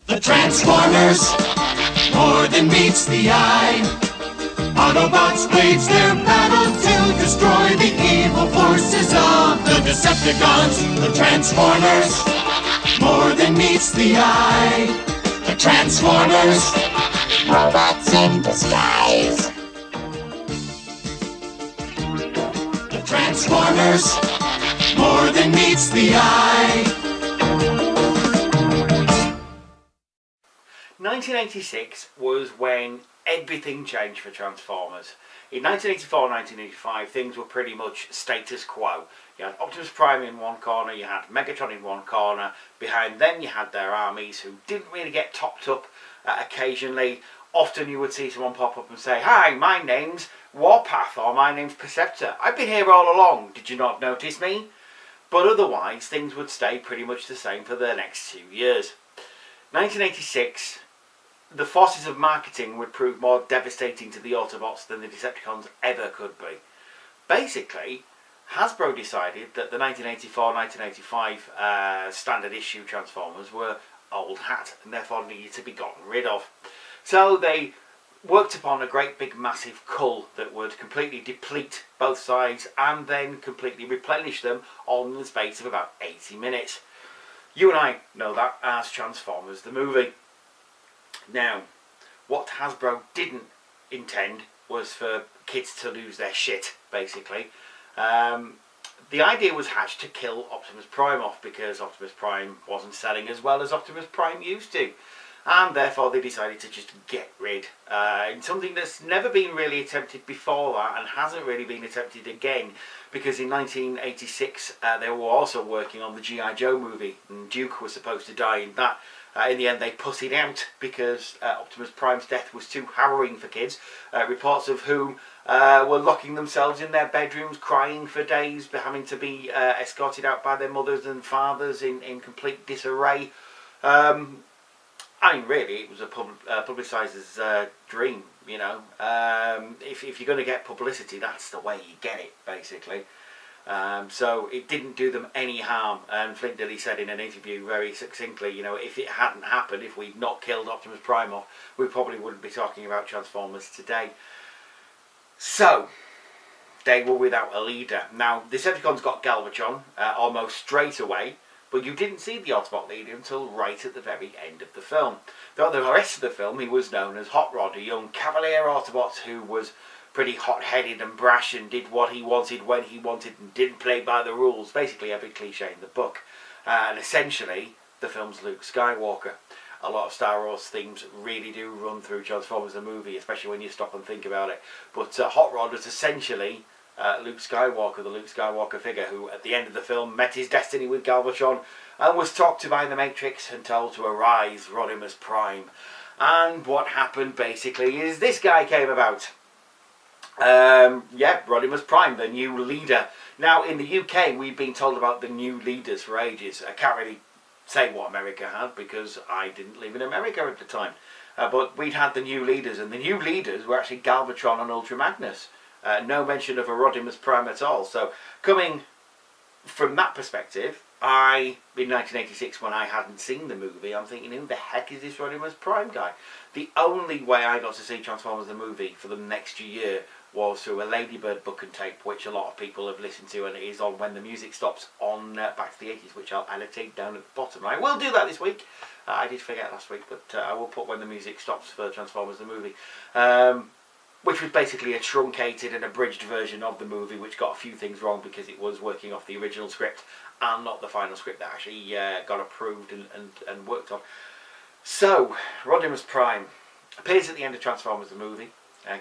The Transformers, more than meets the eye. Autobots wage their battle to destroy the evil forces of the Decepticons. The Transformers, more than meets the eye. The Transformers, robots in disguise. The Transformers, more than meets the eye. 1986 was when everything changed for Transformers. In 1984 and 1985 things were pretty much status quo. You had Optimus Prime in one corner, you had Megatron in one corner, behind them you had their armies who didn't really get topped up occasionally. Often you would see someone pop up and say, "Hi, my name's Warpath," or "My name's Perceptor. I've been here all along, did you not notice me?" But otherwise things would stay pretty much the same for the next 2 years. 1986, the forces of marketing would prove more devastating to the Autobots than the Decepticons ever could be. Basically, Hasbro decided that the 1984-1985 standard issue Transformers were old hat and therefore needed to be gotten rid of. So they worked upon a great big massive cull that would completely deplete both sides and then completely replenish them on the space of about 80 minutes. You and I know that as Transformers the movie. Now, what Hasbro didn't intend was for kids to lose their shit, basically. The idea was hatched to kill Optimus Prime off because Optimus Prime wasn't selling as well as Optimus Prime used to. And therefore they decided to just get rid. Something that's never been really attempted before that and hasn't really been attempted again, because in 1986 they were also working on the G.I. Joe movie and Duke was supposed to die in that. In the end they pussied out because Optimus Prime's death was too harrowing for kids. Reports of whom were locking themselves in their bedrooms, crying for days, having to be escorted out by their mothers and fathers in complete disarray. I mean, really, it was a publiciser's dream, you know. If you're going to get publicity, that's the way you get it, basically. So it didn't do them any harm, and Flint Dille said in an interview very succinctly, you know, if it hadn't happened, if we'd not killed Optimus Prime off, we probably wouldn't be talking about Transformers today. So, they were without a leader. Now, the Decepticons got Galvatron almost straight away, but you didn't see the Autobot leader until right at the very end of the film. Throughout the rest of the film, he was known as Hot Rod, a young cavalier Autobot who was pretty hot-headed and brash and did what he wanted when he wanted and didn't play by the rules. Basically every cliche in the book. And essentially, the film's Luke Skywalker. A lot of Star Wars themes really do run through Transformers the movie, especially when you stop and think about it. But Hot Rod was essentially Luke Skywalker, the Luke Skywalker figure who at the end of the film met his destiny with Galvatron and was talked to by the Matrix and told to arise, Rodimus Prime. And what happened basically is this guy came about. Yeah, Rodimus Prime, the new leader. Now in the UK we've been told about the new leaders for ages. I can't really say what America had because I didn't live in America at the time. But we'd had the new leaders, and the new leaders were actually Galvatron and Ultra Magnus. No mention of a Rodimus Prime at all. So coming from that perspective, in 1986 when I hadn't seen the movie, I'm thinking, who the heck is this Rodimus Prime guy? The only way I got to see Transformers the movie for the next year was through a Ladybird book and tape, which a lot of people have listened to, and it is on When the Music Stops on Back to the 80s, which I'll annotate down at the bottom. And I will do that this week. I did forget last week, but I will put When the Music Stops for Transformers the movie. Which was basically a truncated and abridged version of the movie, which got a few things wrong because it was working off the original script and not the final script that actually got approved and worked on. So, Rodimus Prime appears at the end of Transformers the movie,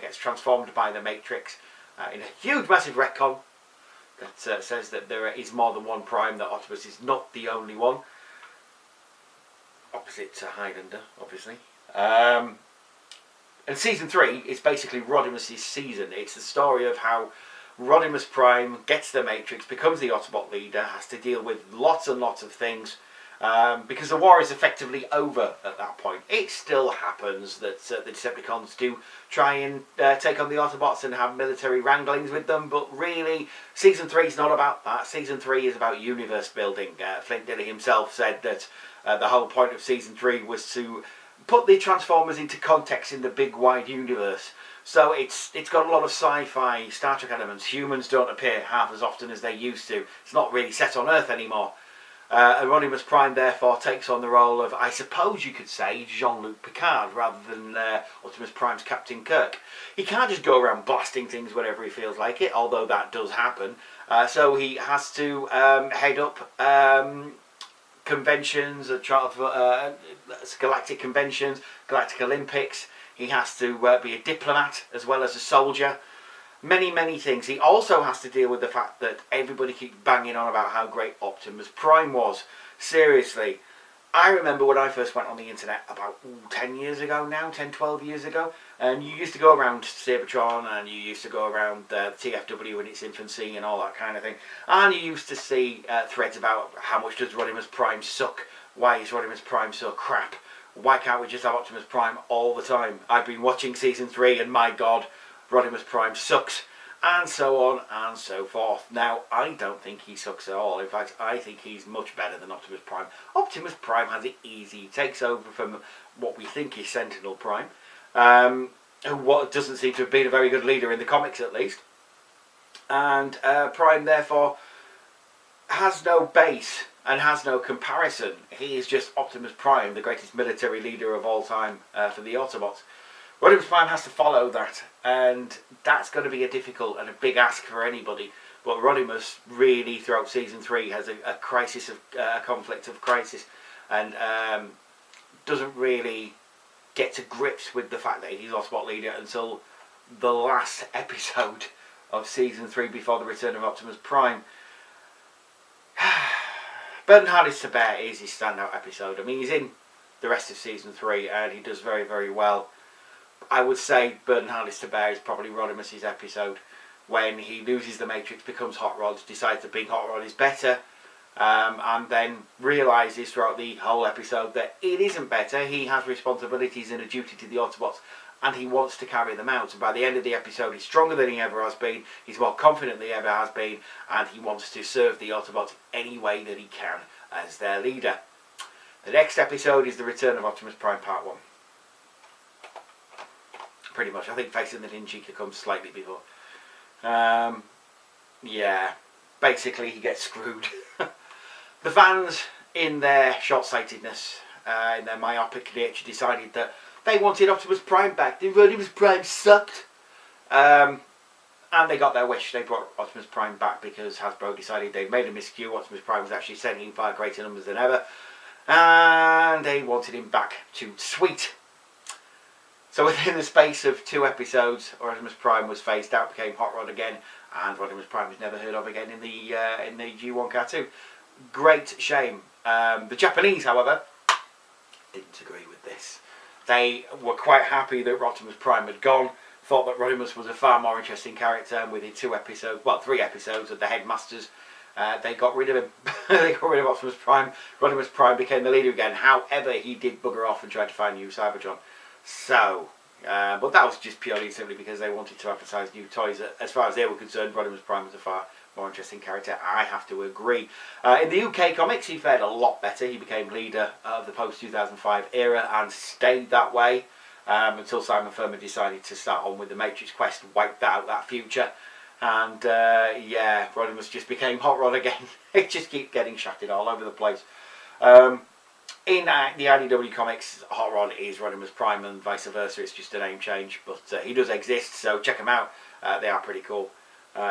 gets transformed by the Matrix in a huge massive retcon that says that there is more than one Prime, that Optimus is not the only one. Opposite to Highlander, obviously. And season 3 is basically Rodimus' season. It's the story of how Rodimus Prime gets the Matrix, becomes the Autobot leader, has to deal with lots and lots of things, because the war is effectively over at that point. It still happens that the Decepticons do try and take on the Autobots and have military wranglings with them, but really, Season 3 is not about that. Season 3 is about universe building. Flint Dille himself said that The whole point of season 3 was to put the Transformers into context in the big wide universe. So it's got a lot of sci-fi, Star Trek elements. Humans don't appear half as often as they used to. It's not really set on Earth anymore. And Rodimus Prime therefore takes on the role of, I suppose you could say, Jean-Luc Picard rather than Optimus Prime's Captain Kirk. He can't just go around blasting things whenever he feels like it, although that does happen. So he has to head up conventions, galactic conventions, galactic Olympics. He has to be a diplomat as well as a soldier. Many things. He also has to deal with the fact that everybody keeps banging on about how great Optimus Prime was. Seriously, I remember when I first went on the internet about 10 years ago now, 10, 12 years ago, and you used to go around Cybertron and you used to go around the TFW in its infancy and all that kind of thing, and you used to see threads about how much does Rodimus Prime suck, why is Rodimus Prime so crap, why can't we just have Optimus Prime all the time. I've been watching season 3 and my god, Rodimus Prime sucks, and so on and so forth. Now, I don't think he sucks at all. In fact, I think he's much better than Optimus Prime. Optimus Prime has it easy. He takes over from what we think is Sentinel Prime, who doesn't seem to have been a very good leader in the comics at least. And Prime, therefore, has no base and has no comparison. He is just Optimus Prime, the greatest military leader of all time for the Autobots. Rodimus Prime has to follow that, and that's going to be a difficult and a big ask for anybody. But Rodimus really, throughout season 3, has a crisis of a conflict of crisis, and doesn't really get to grips with the fact that he's Autobot leader until the last episode of season 3 before the return of Optimus Prime. Burden Hardest to Bear is his standout episode. I mean, he's in the rest of season 3 and he does very well. I would say Burden Hardest to Bear is probably Rodimus' episode when he loses the Matrix, becomes Hot Rod, decides that being Hot Rod is better, and then realises throughout the whole episode that it isn't better. He has responsibilities and a duty to the Autobots, and he wants to carry them out. And by the end of the episode, he's stronger than he ever has been, he's more confident than he ever has been, and he wants to serve the Autobots any way that he can as their leader. The next episode is the return of Optimus Prime Part 1. Pretty much. I think Facing the Ninjika comes slightly before. Yeah, basically he gets screwed. The fans, in their short-sightedness, in their myopic nature, decided that they wanted Optimus Prime back. Rodimus Prime sucked. And they got their wish. They brought Optimus Prime back because Hasbro decided they'd made a miscue. Optimus Prime was actually sending in far greater numbers than ever. And they wanted him back to sweet. So within the space of 2 episodes, Rodimus Prime was phased out, became Hot Rod again, and Rodimus Prime was never heard of again in the G1 cartoon. Great shame. The Japanese, however, didn't agree with this. They were quite happy that Optimus Prime had gone, thought that Rodimus was a far more interesting character, and within 3 episodes of the Headmasters, they got rid of him. They got rid of Optimus Prime. Rodimus Prime became the leader again. However, he did bugger off and try to find new Cybertron. So, but that was just purely and simply because they wanted to advertise new toys. As far as they were concerned, Rodimus Prime was a far more interesting character. I have to agree. In the UK comics, he fared a lot better. He became leader of the post-2005 era and stayed that way until Simon Furman decided to start on with the Matrix Quest, wiped out that future. And yeah, Rodimus just became Hot Rod again. It just keeps getting shattered all over the place. In the IDW comics, Hot Rod is Rodimus Prime and vice versa. It's just a name change, but he does exist, so check them out. They are pretty cool,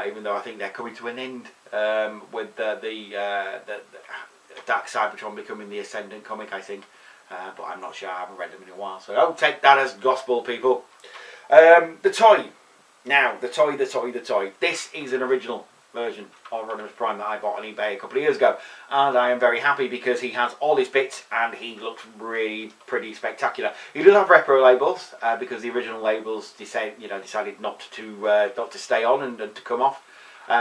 even though I think they're coming to an end with the Dark Cybertron becoming the Ascendant comic, I think. But I'm not sure, I haven't read them in a while, so don't take that as gospel, people. The toy. Now, the toy. This is an original version of Rodimus Prime that I bought on eBay a couple of years ago, and I am very happy because he has all his bits and he looks really pretty spectacular. He does have repro labels because the original labels decided not to stay on and to come off.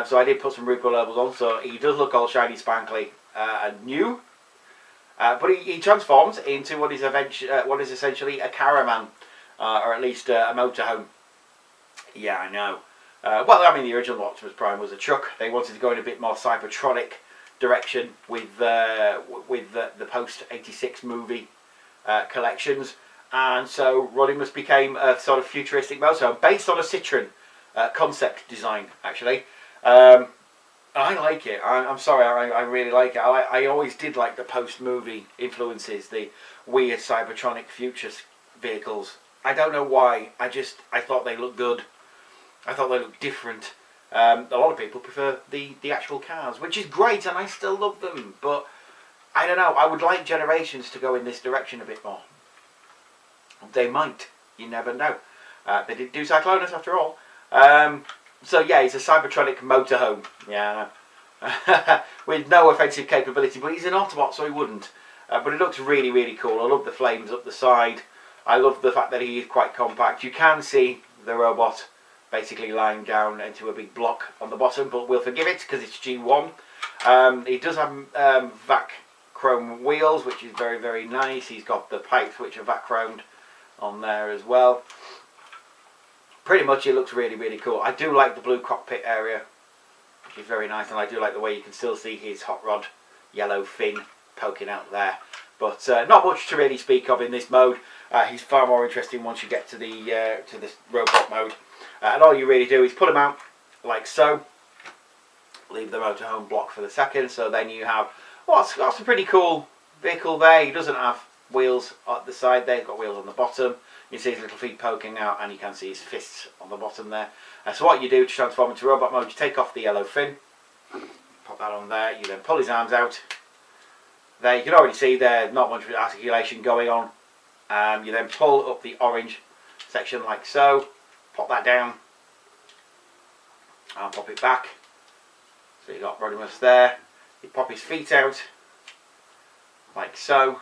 So I did put some repro labels on, so he does look all shiny, sparkly and new. But he transforms into what is essentially a caravan, or at least a motorhome. Yeah, I know. Well, I mean, the original Optimus Prime was a truck. They wanted to go in a bit more Cybertronic direction with the post 86 movie collections, and so Rodimus became a sort of futuristic motorhome based on a Citroen concept design, actually. I like it. I'm sorry, I really like it. I always did like the post-movie influences, the weird Cybertronic future vehicles. I don't know why. I thought they looked good. I thought they looked different. A lot of people prefer the actual cars, which is great, and I still love them. But I don't know. I would like Generations to go in this direction a bit more. They might. You never know. They did do Cyclonus after all. So yeah, he's a Cybertronic motorhome. Yeah, with no offensive capability, but he's an Autobot, so he wouldn't. But it looks really, really cool. I love the flames up the side. I love the fact that he is quite compact. You can see the robot basically lying down into a big block on the bottom, but we'll forgive it because it's G1. He does have vac chrome wheels, which is very, very nice. He's got the pipes, which are vac chromed on there as well. Pretty much it looks really, really cool. I do like the blue cockpit area, which is very nice, and I do like the way you can still see his hot rod yellow fin poking out there. But not much to really speak of in this mode. He's far more interesting once you get to the robot mode. And all you really do is put him out like so. Leave the motorhome block for the second. So then you have, well, that's a pretty cool vehicle there. He doesn't have wheels at the side there. He's got wheels on the bottom. You can see his little feet poking out, and you can see his fists on the bottom there. So what you do to transform into robot mode, you take off the yellow fin, pop that on there. You then pull his arms out. There you can already see there's not much articulation going on. You then pull up the orange section like so. Pop that down and pop it back. So you've got Rodimus there. You pop his feet out like so,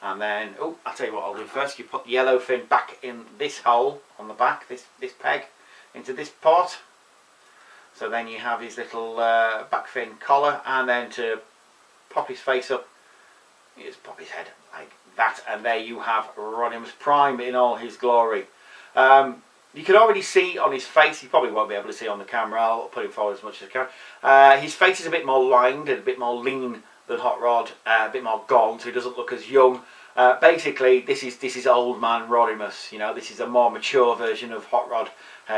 and then I'll tell you what I'll do first. You put the yellow fin back in this hole on the back, this peg, into this port. So then you have his little back fin collar, and then to pop his face up, you just pop his head like that, and there you have Rodimus Prime in all his glory. You can already see on his face, you probably won't be able to see on the camera, I'll put him forward as much as I can. His face is a bit more lined and a bit more lean than Hot Rod, a bit more gaunt, so he doesn't look as young. Basically, this is old man Rodimus. You know, this is a more mature version of Hot Rod.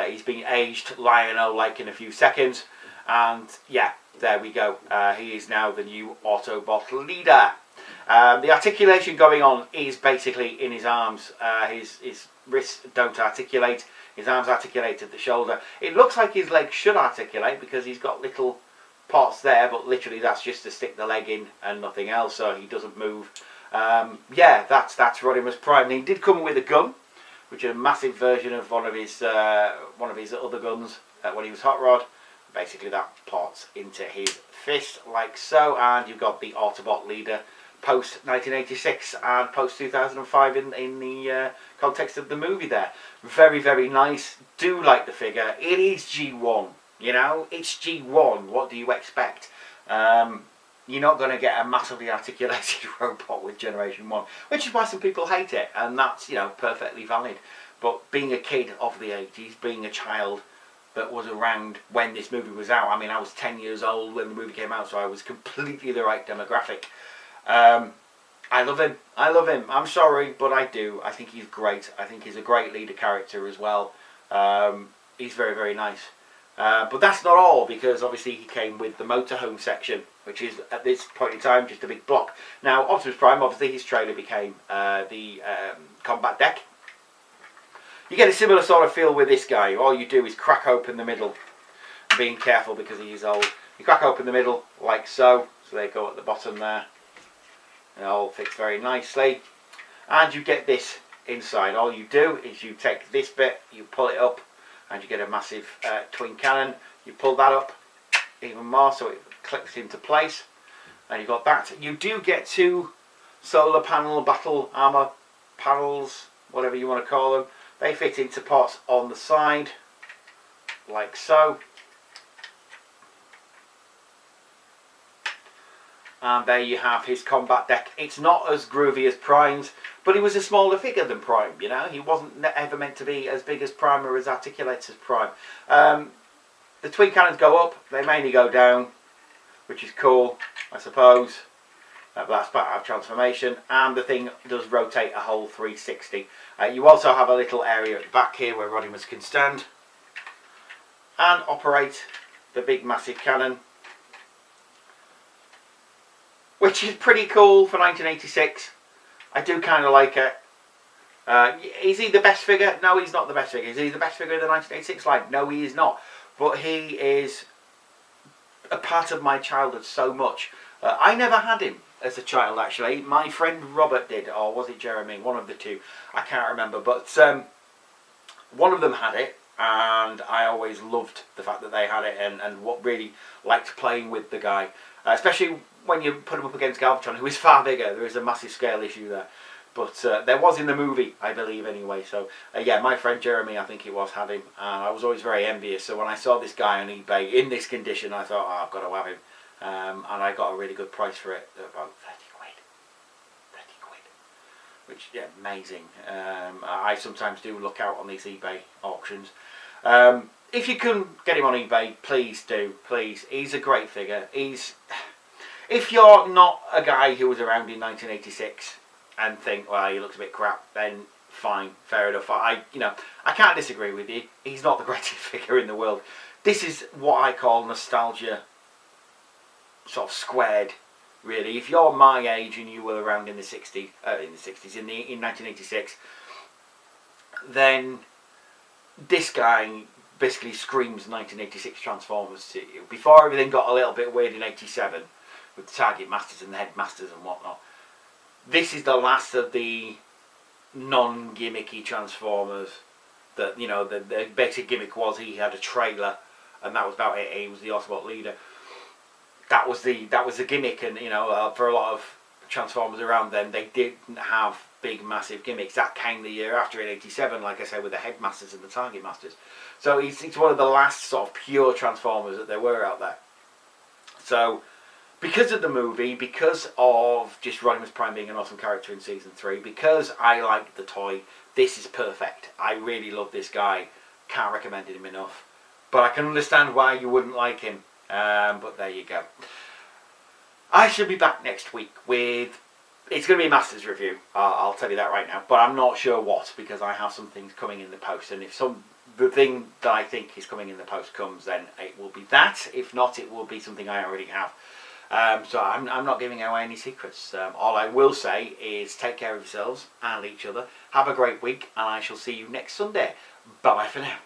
He's been aged lion-o-like in a few seconds, and yeah, there we go. He is now the new Autobot leader. The articulation going on is basically in his arms. His wrists don't articulate. His arms articulate at the shoulder. It looks like his legs should articulate because he's got little parts there, but literally that's just to stick the leg in and nothing else, so he doesn't move. Yeah, that's Rodimus Prime. And he did come with a gun, which is a massive version of one of his other guns when he was Hot Rod. Basically, that ports into his fist like so, and you've got the Autobot leader post 1986 and post 2005 in the context of the movie there. Very, very nice. Do like the figure. It is G1, you know, it's G1. What do you expect? You're not going to get a massively articulated robot with Generation 1, which is why some people hate it, and that's, you know, perfectly valid. But being a kid of the 80s, being a child that was around when this movie was out, I mean, I was 10 years old when the movie came out, so I was completely the right demographic. I love him. I love him. I'm sorry, but I do. I think he's great. I think he's a great leader character as well. He's very, very nice. But that's not all, because obviously he came with the motorhome section, which is at this point in time just a big block. Now, Optimus Prime, obviously his trailer became the combat deck. You get a similar sort of feel with this guy. All you do is crack open the middle, being careful because he is old. You crack open the middle like so, so they go at the bottom there. It all fits very nicely, and you get this inside. All you do is you take this bit, you pull it up, and you get a massive twin cannon. You pull that up even more so it clicks into place, and you've got that. You do get two solar panel battle armor panels, whatever you want to call them. They fit into pots on the side like so. And there you have his combat deck. It's not as groovy as Prime's, but he was a smaller figure than Prime, you know. He wasn't ever meant to be as big as Prime or as articulate as Prime. The twin cannons go up, they mainly go down. which is cool, I suppose. That's part of transformation, and the thing does rotate a whole 360. You also have a little area at the back here where Rodimus can stand and operate the big massive cannon, which is pretty cool for 1986. I do kind of like it. Is he the best figure? No, he's not the best figure. Is he the best figure of the 1986 line? No, he is not. But he is a part of my childhood so much. I never had him as a child, actually. My friend Robert did, or was it Jeremy? One of the two. I can't remember. But one of them had it, and I always loved the fact that they had it, and what really liked playing with the guy. Especially when you put him up against Galvatron, who is far bigger. There is a massive scale issue there. But there was in the movie, I believe, anyway. So, yeah, my friend Jeremy, I think it was, had him. And I was always very envious. So when I saw this guy on eBay in this condition, I thought, oh, I've got to have him. And I got a really good price for it, about 30 quid. 30 quid. Which, yeah, amazing. I sometimes do look out on these eBay auctions. If you can get him on eBay, please do, please. He's a great figure. If you're not a guy who was around in 1986 and think, well, he looks a bit crap, then fine, fair enough. I can't disagree with you. He's not the greatest figure in the world. This is what I call nostalgia sort of squared, really. If you're my age and you were around in the 1986, then this guy basically screams 1986 Transformers to you. Before everything got a little bit weird in 87 with the Target Masters and the Headmasters and whatnot, this is the last of the non-gimmicky Transformers. That, you know, the basic gimmick was he had a trailer, and that was about it. He was the Autobot leader. That was the gimmick, and you know, for a lot of Transformers around then, they didn't have big, massive gimmicks. That came the year after in '87, like I said, with the Headmasters and the Target Masters. So it's one of the last sort of pure Transformers that there were out there. So, because of the movie, because of just Rodimus Prime being an awesome character in Season 3, because I liked the toy, this is perfect. I really love this guy. Can't recommend him enough. But I can understand why you wouldn't like him. But there you go. I should be back next week with... It's going to be a Masters review. I'll tell you that right now. But I'm not sure what, because I have some things coming in the post. And if the thing that I think is coming in the post comes, then it will be that. If not, it will be something I already have. So I'm not giving away any secrets. All I will say is take care of yourselves and each other. Have a great week, and I shall see you next Sunday. Bye-bye for now.